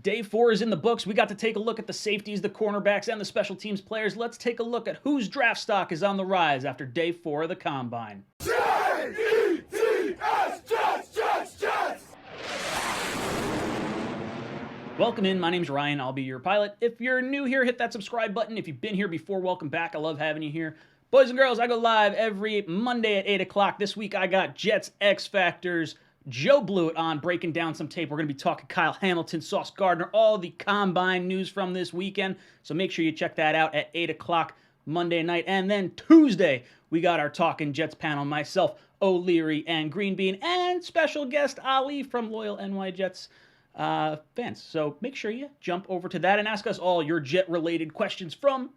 Day 4 is in the books. We got to take a look at the safeties, the cornerbacks, and the special teams players. Let's take a look at whose draft stock is on the rise after Day 4 of the Combine. Jets! Welcome in. My name's Ryan. I'll be your pilot. If you're new here, hit that subscribe button. If you've been here before, welcome back. I love having you here. Boys and girls, I go live every Monday at 8 o'clock. This week, I got Jets X Factors, Joe Blewett on, breaking down some tape. We're going to be talking Kyle Hamilton, Sauce Gardner, all the Combine news from this weekend. So make sure you check that out at 8 o'clock Monday night. And then Tuesday, we got our Talking Jets panel. Myself, O'Leary, and Green Bean, and special guest Ali from Loyal NY Jets fans. So make sure you jump over to that and ask us all your Jet-related questions from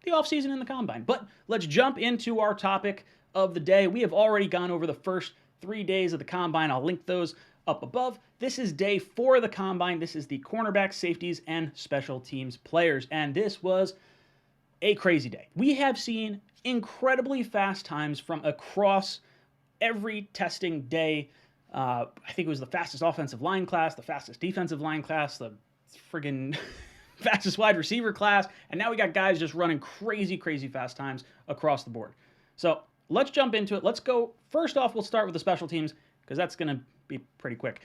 the offseason and the Combine. But let's jump into our topic of the day. We have already gone over the first 3 days of the Combine. I'll link those up above. This is Day 4 of the Combine. This is the cornerback, safeties, and special teams players. And this was a crazy day. We have seen incredibly fast times from across every testing day. I think it was the fastest offensive line class, the fastest defensive line class, the friggin' fastest wide receiver class, and now we got guys just running crazy, crazy fast times across the board. So let's jump into it. Let's go. First off, we'll start with the special teams because that's going to be pretty quick.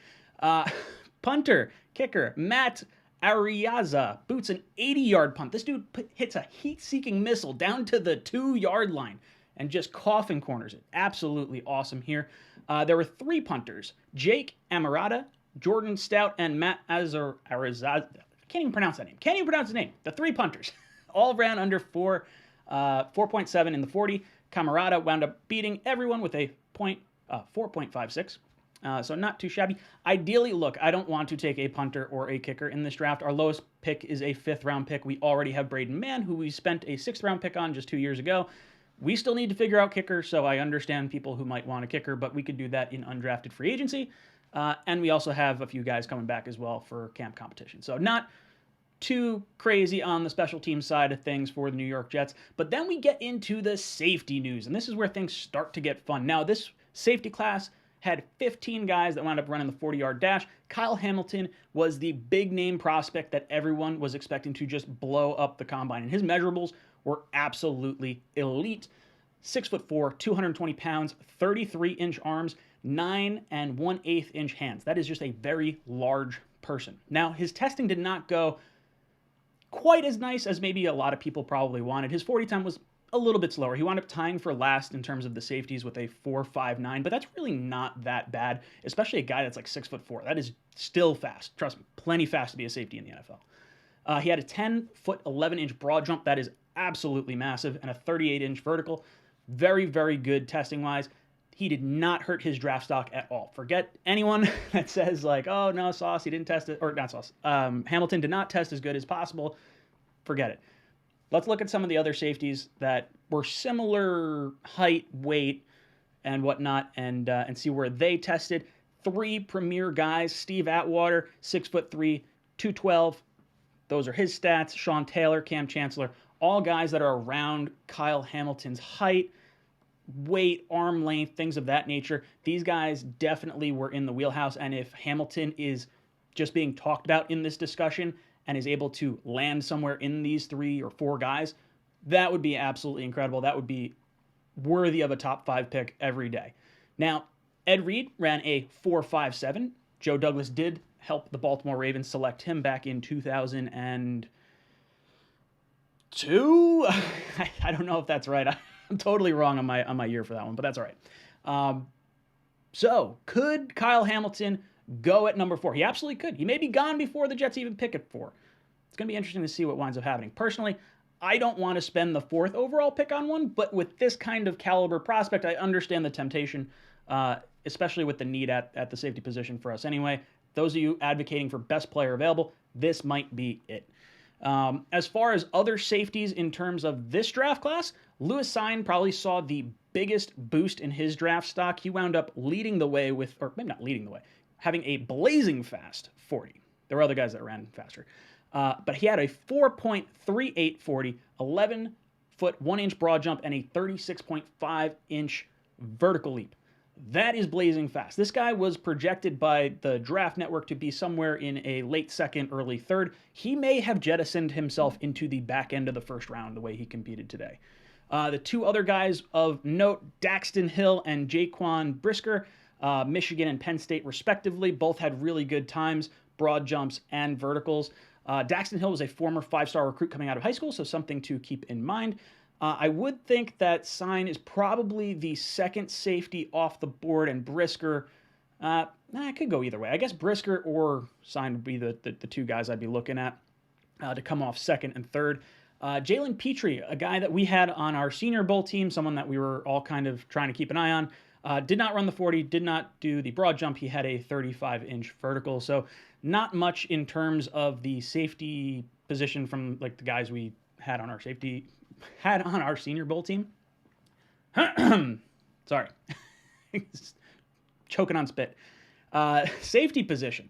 Punter, kicker, Matt Ariaza boots an 80-yard punt. This dude hits a heat-seeking missile down to the 2-yard line and just coffin corners it. Absolutely awesome here. There were 3 punters, Jake Amarada, Jordan Stout, and Matt Ariaza. Can't even pronounce that name. Can't even pronounce his name. The 3 punters all ran under 4.7 in the 40. Camarada wound up beating everyone with a 4.56. So not too shabby. Ideally, look, I don't want to take a punter or a kicker in this draft. Our lowest pick is a 5th-round pick. We already have Braden Mann, who we spent a 6th-round pick on just 2 years ago. We still need to figure out kicker, so I understand people who might want a kicker, but we could do that in undrafted free agency. And we also have a few guys coming back as well for camp competition. So not too crazy on the special team side of things for the New York Jets. But then we get into the safety news, and this is where things start to get fun. Now, this safety class had 15 guys that wound up running the 40-yard dash. Kyle Hamilton was the big-name prospect that everyone was expecting to just blow up the Combine, and his measurables were absolutely elite. 6'4", 220 pounds, 33-inch arms, 9 1/8 inch hands. That is just a very large person. Now, his testing did not go quite as nice as maybe a lot of people probably wanted. His 40 time was a little bit slower. He wound up tying for last in terms of the safeties with a 4.59, but that's really not that bad, especially a guy that's like 6'4". That is still fast. Trust me, plenty fast to be a safety in the NFL. He had a 10-foot, 11-inch broad jump. That is absolutely massive, and a 38-inch vertical. Very, very good testing-wise. He did not hurt his draft stock at all. Forget anyone that says like, oh, no, Sauce, he didn't test it, or not Sauce. Hamilton did not test as good as possible. Forget it. Let's look at some of the other safeties that were similar height, weight, and whatnot, and see where they tested. 3 premier guys, Steve Atwater, 6'3", 212. Those are his stats. Sean Taylor, Cam Chancellor, all guys that are around Kyle Hamilton's height, weight, arm length, things of that nature. These guys definitely were in the wheelhouse, and if Hamilton is just being talked about in this discussion and is able to land somewhere in these 3 or 4 guys, that would be absolutely incredible. That would be worthy of a top 5 pick every day. Now, Ed Reed ran a 4.57. Joe Douglas did help the Baltimore Ravens select him back in 2002. I don't know if that's right. I'm totally wrong on my year for that one, but that's all right. So, could Kyle Hamilton go at number 4? He absolutely could. He may be gone before the Jets even pick at 4. It's going to be interesting to see what winds up happening. Personally, I don't want to spend the 4th overall pick on one, but with this kind of caliber prospect, I understand the temptation, especially with the need at the safety position for us anyway. Those of you advocating for best player available, this might be it. As far as other safeties in terms of this draft class, Lewis Cine probably saw the biggest boost in his draft stock. He wound up leading the way with, or maybe not leading the way, having a blazing fast 40. There were other guys that ran faster. But he had a 4.38 40, 11-foot, 1-inch broad jump, and a 36.5-inch vertical leap. That is blazing fast. This guy was projected by the Draft Network to be somewhere in a late second, early third. He may have jettisoned himself into the back end of the first round the way he competed today. The two other guys of note, Daxton Hill and Jaquan Brisker, Michigan and Penn State respectively, both had really good times, broad jumps and verticals. Daxton Hill was a former five-star recruit coming out of high school, so something to keep in mind. I would think that Sign is probably the second safety off the board, and Brisker, it could go either way. I guess Brisker or Sign would be the two guys I'd be looking at to come off second and third. Jalen Petrie, a guy that we had on our Senior Bowl team, someone that we were all kind of trying to keep an eye on, did not run the 40, did not do the broad jump. He had a 35-inch vertical, so not much in terms of the safety position from like the guys we had on our Senior Bowl team. Sorry. Choking on spit. Safety position.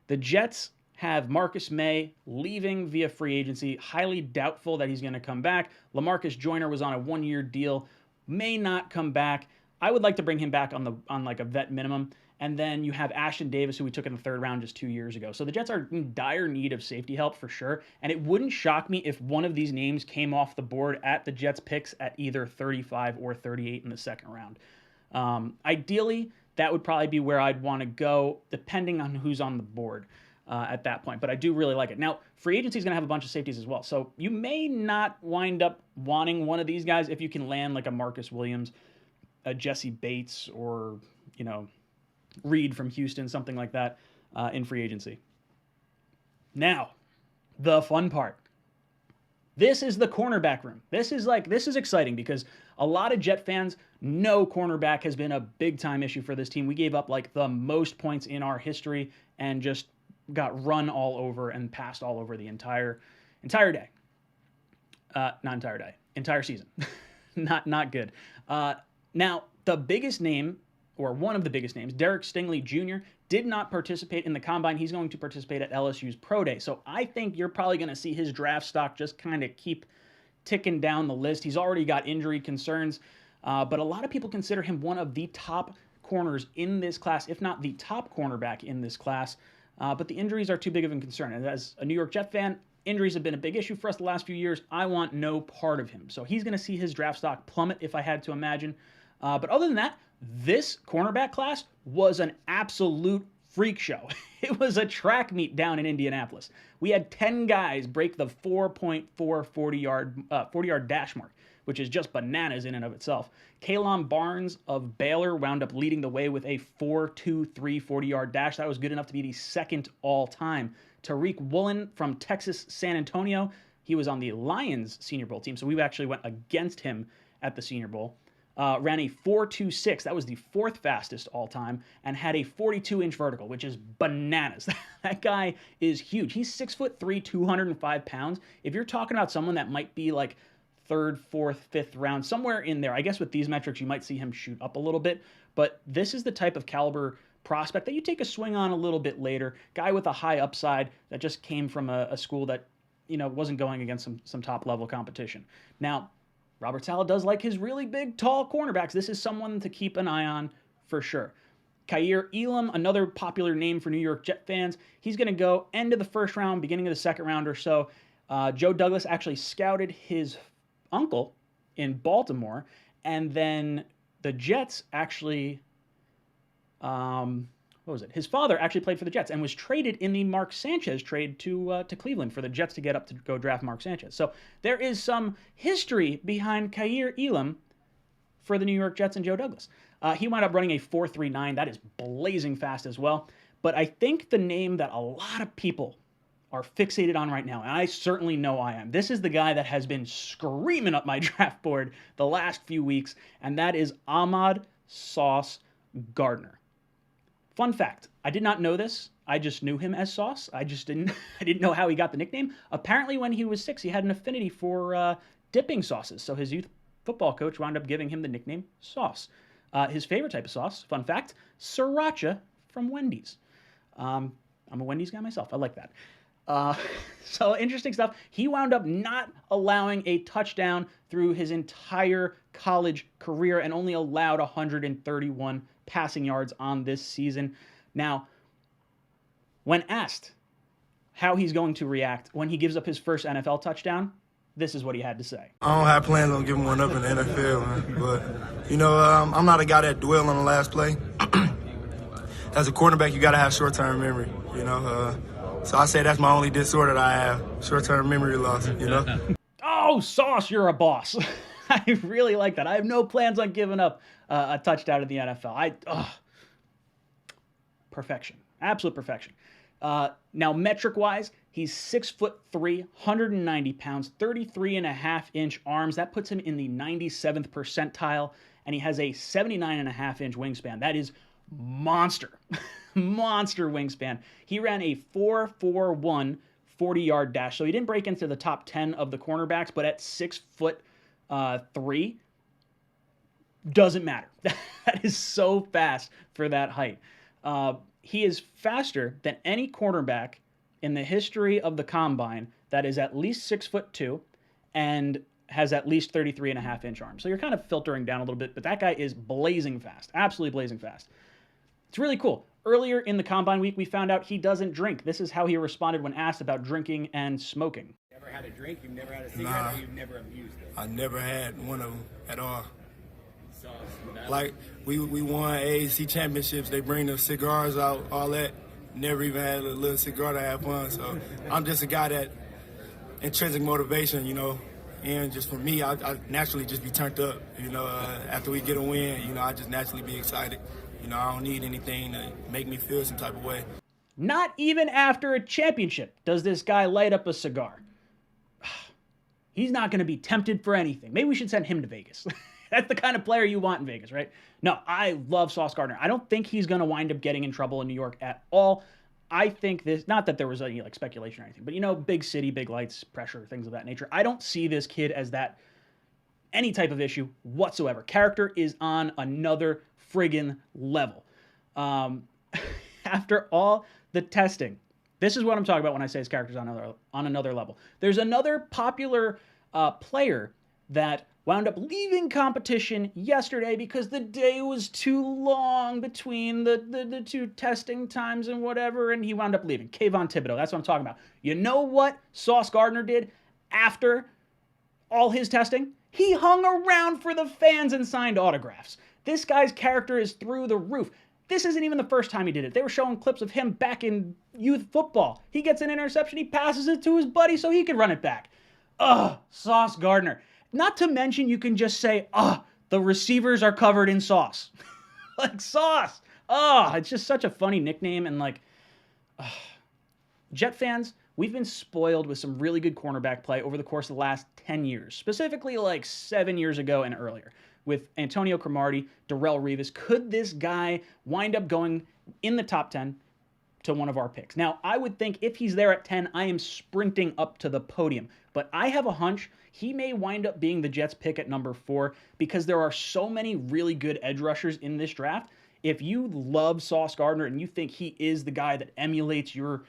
The Jets have Marcus May leaving via free agency. Highly doubtful that he's going to come back. LaMarcus Joyner was on a one-year deal. May not come back. I would like to bring him back on like a vet minimum. And then you have Ashton Davis, who we took in the third round just 2 years ago. So the Jets are in dire need of safety help for sure. And it wouldn't shock me if one of these names came off the board at the Jets picks at either 35 or 38 in the second round. Ideally, that would probably be where I'd want to go, depending on who's on the board at that point. But I do really like it. Now, free agency is going to have a bunch of safeties as well. So you may not wind up wanting one of these guys if you can land like a Marcus Williams, a Jesse Bates, or, Reed from Houston, something like that, in free agency. Now, the fun part. This is the cornerback room. This is exciting because a lot of Jet fans know cornerback has been a big time issue for this team. We gave up like the most points in our history and just got run all over and passed all over the entire day. Not entire day, entire season. Not good. Now, the biggest name, or one of the biggest names, Derek Stingley Jr., did not participate in the Combine. He's going to participate at LSU's Pro Day. So I think you're probably going to see his draft stock just kind of keep ticking down the list. He's already got injury concerns, but a lot of people consider him one of the top corners in this class, if not the top cornerback in this class. But the injuries are too big of a concern. And as a New York Jet fan, injuries have been a big issue for us the last few years. I want no part of him. So he's going to see his draft stock plummet if I had to imagine. But other than that, this cornerback class was an absolute freak show. It was a track meet down in Indianapolis. We had 10 guys break the 4.4 40-yard dash mark, which is just bananas in and of itself. Kalon Barnes of Baylor wound up leading the way with a 4.23 40-yard dash. That was good enough to be the second all-time. Tariq Woolen from Texas San Antonio, he was on the Lions Senior Bowl team, so we actually went against him at the Senior Bowl. Ran a 4.26, that was the fourth fastest all-time, and had a 42-inch vertical, which is bananas. That guy is huge. He's 6'3", 205 pounds. If you're talking about someone that might be like third, fourth, fifth round, somewhere in there, I guess with these metrics, you might see him shoot up a little bit, but this is the type of caliber prospect that you take a swing on a little bit later. Guy with a high upside that just came from a school that, wasn't going against some top-level competition. Now, Robert Saleh does like his really big, tall cornerbacks. This is someone to keep an eye on for sure. Kaiir Elam, another popular name for New York Jet fans. He's going to go end of the first round, beginning of the second round or so. Joe Douglas actually scouted his uncle in Baltimore, and then the Jets actually, his father actually played for the Jets and was traded in the Mark Sanchez trade to Cleveland for the Jets to get up to go draft Mark Sanchez. So there is some history behind Kaiir Elam for the New York Jets and Joe Douglas. He wound up running a 4.39. That is blazing fast as well. But I think the name that a lot of people are fixated on right now, and I certainly know I am, this is the guy that has been screaming up my draft board the last few weeks, and that is Ahmad Sauce Gardner. Fun fact, I did not know this. I just knew him as Sauce. I didn't know how he got the nickname. Apparently when he was 6, he had an affinity for dipping sauces. So his youth football coach wound up giving him the nickname Sauce. His favorite type of sauce, fun fact, sriracha from Wendy's. I'm a Wendy's guy myself. I like that. Uh, so interesting stuff. He wound up not allowing a touchdown through his entire college career and only allowed 131 passing yards on this season. Now, when asked how he's going to react when he gives up his first NFL touchdown, this is what he had to say. I don't have plans on giving one up in the NFL, man. But, I'm not a guy that dwell on the last play. As a cornerback, you got to have short-term memory, So I say that's my only disorder that I have, short-term memory loss, Oh, Sauce, you're a boss. I really like that. I have no plans on giving up a touchdown in the NFL. Perfection. Absolute perfection. Now, metric-wise, he's 6'3", 190 pounds, 33.5-inch arms. That puts him in the 97th percentile, and he has a 79.5-inch wingspan. That is monster. Monster wingspan. He ran a 4.41 40-yard dash, so he didn't break into the top 10 of the cornerbacks, but at 6'3", doesn't matter. That is so fast for that height. He is faster than any cornerback in the history of the combine that is at least 6'2" and has at least 33.5-inch arms. So you're kind of filtering down a little bit, but that guy is blazing fast, absolutely blazing fast. It's really cool. Earlier in the combine week, we found out he doesn't drink. This is how he responded when asked about drinking and smoking. You ever had a drink? You've never had a cigarette? Or you've never abused it? I never had one of them at all. So, Like, we won AAC championships. They bring the cigars out, all that. Never even had a little cigar to have fun. So I'm just a guy that intrinsic motivation, And just for me, I naturally just be turned up, After we get a win, I just naturally be excited. I don't need anything to make me feel some type of way. Not even after a championship does this guy light up a cigar. He's not going to be tempted for anything. Maybe we should send him to Vegas. That's the kind of player you want in Vegas, right? No, I love Sauce Gardner. I don't think he's going to wind up getting in trouble in New York at all. I think this, not that there was any speculation or anything, but big city, big lights, pressure, things of that nature. I don't see this kid as that any type of issue whatsoever. Character is on another friggin' level. After all the testing, this is what I'm talking about when I say his character's on another level. There's another popular player that wound up leaving competition yesterday because the day was too long between the two testing times and whatever, and he wound up leaving. Kayvon Thibodeau, that's what I'm talking about. You know what Sauce Gardner did after all his testing? He hung around for the fans and signed autographs. This guy's character is through the roof. This isn't even the first time he did it. They were showing clips of him back in youth football. He gets an interception, he passes it to his buddy so he can run it back. Sauce Gardner. Not to mention you can just say, the receivers are covered in sauce. Like Sauce. It's just such a funny nickname. And Jet fans, we've been spoiled with some really good cornerback play over the course of the last 10 years. Specifically 7 years ago and earlier. With Antonio Cromartie, Darrelle Revis. Could this guy wind up going in the top 10 to one of our picks? Now, I would think if he's there at 10, I am sprinting up to the podium. But I have a hunch he may wind up being the Jets pick at number 4 because there are so many really good edge rushers in this draft. If you love Sauce Gardner and you think he is the guy that emulates your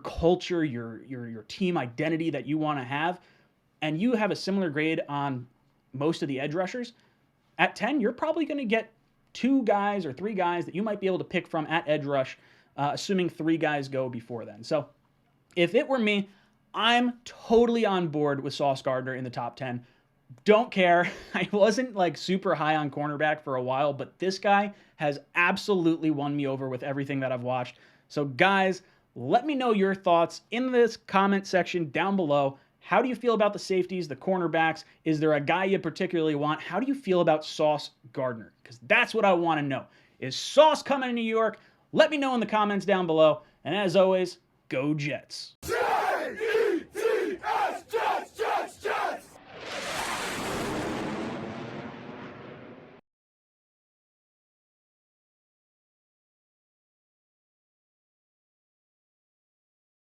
culture, your team identity that you want to have, and you have a similar grade on most of the edge rushers, at 10, you're probably going to get 2 guys or 3 guys that you might be able to pick from at edge rush, assuming 3 guys go before then. So if it were me, I'm totally on board with Sauce Gardner in the top 10. Don't care. I wasn't super high on cornerback for a while, but this guy has absolutely won me over with everything that I've watched. So guys, let me know your thoughts in this comment section down below. How do you feel about the safeties, the cornerbacks? Is there a guy you particularly want? How do you feel about Sauce Gardner? Because that's what I want to know. Is Sauce coming to New York? Let me know in the comments down below. And as always, go Jets.